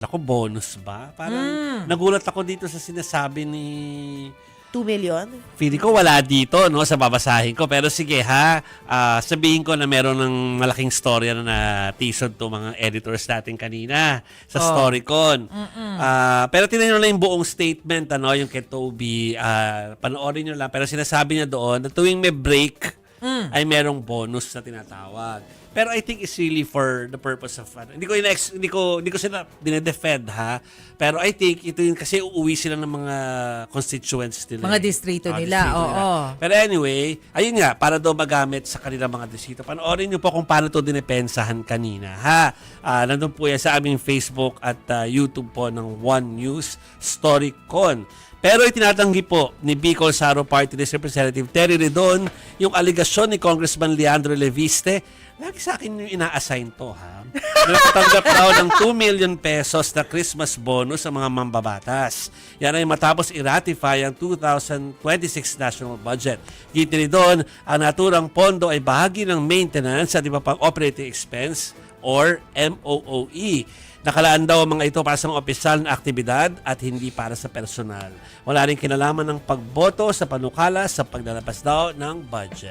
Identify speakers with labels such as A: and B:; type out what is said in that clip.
A: Naku, bonus ba? Parang nagulat ako dito sa sinasabi ni
B: 2 million?
A: Feeling ko wala dito, no, sa babasahin ko. Pero sige ha, sabihin ko na meron ng malaking storya na teased to mga editors natin kanina sa Storycon. Pero tingnan nyo lang yung buong statement, ano, yung kay Toby. Panoorin nyo lang. Pero sinasabi niya doon na tuwing may break, ay merong bonus na tinatawag. Pero I think it's really for the purpose of hindi ko sila dinedefend ha. Pero I think ito yun kasi uuwi sila ng mga constituents nila.
B: Mga distrito nila, oo.
A: Pero anyway, ayun nga, para daw magamit sa kanilang mga distrito. Panoorin niyo po kung paano to dinepensahan kanina ha. Nandun po yan sa aming Facebook at YouTube po ng One News Storycon. Pero itinatanggi po ni Bicol Saro Party List Representative Terry Redon yung aligasyon ni Congressman Leandro Leviste. Lagi sa akin yung ina-assign to, ha? Nakatanggap daw ng 2 million pesos na Christmas bonus sa mga mambabatas. Yan ay matapos i-ratify ang 2026 national budget. Giti Redon, ang naturang pondo ay bahagi ng maintenance at iba pang operating expense or MOOE. Nakalaan daw ang mga ito para sa mga opisyal na aktibidad at hindi para sa personal. Wala rin kinalaman ng pagboto sa panukala sa paglalabas daw ng budget.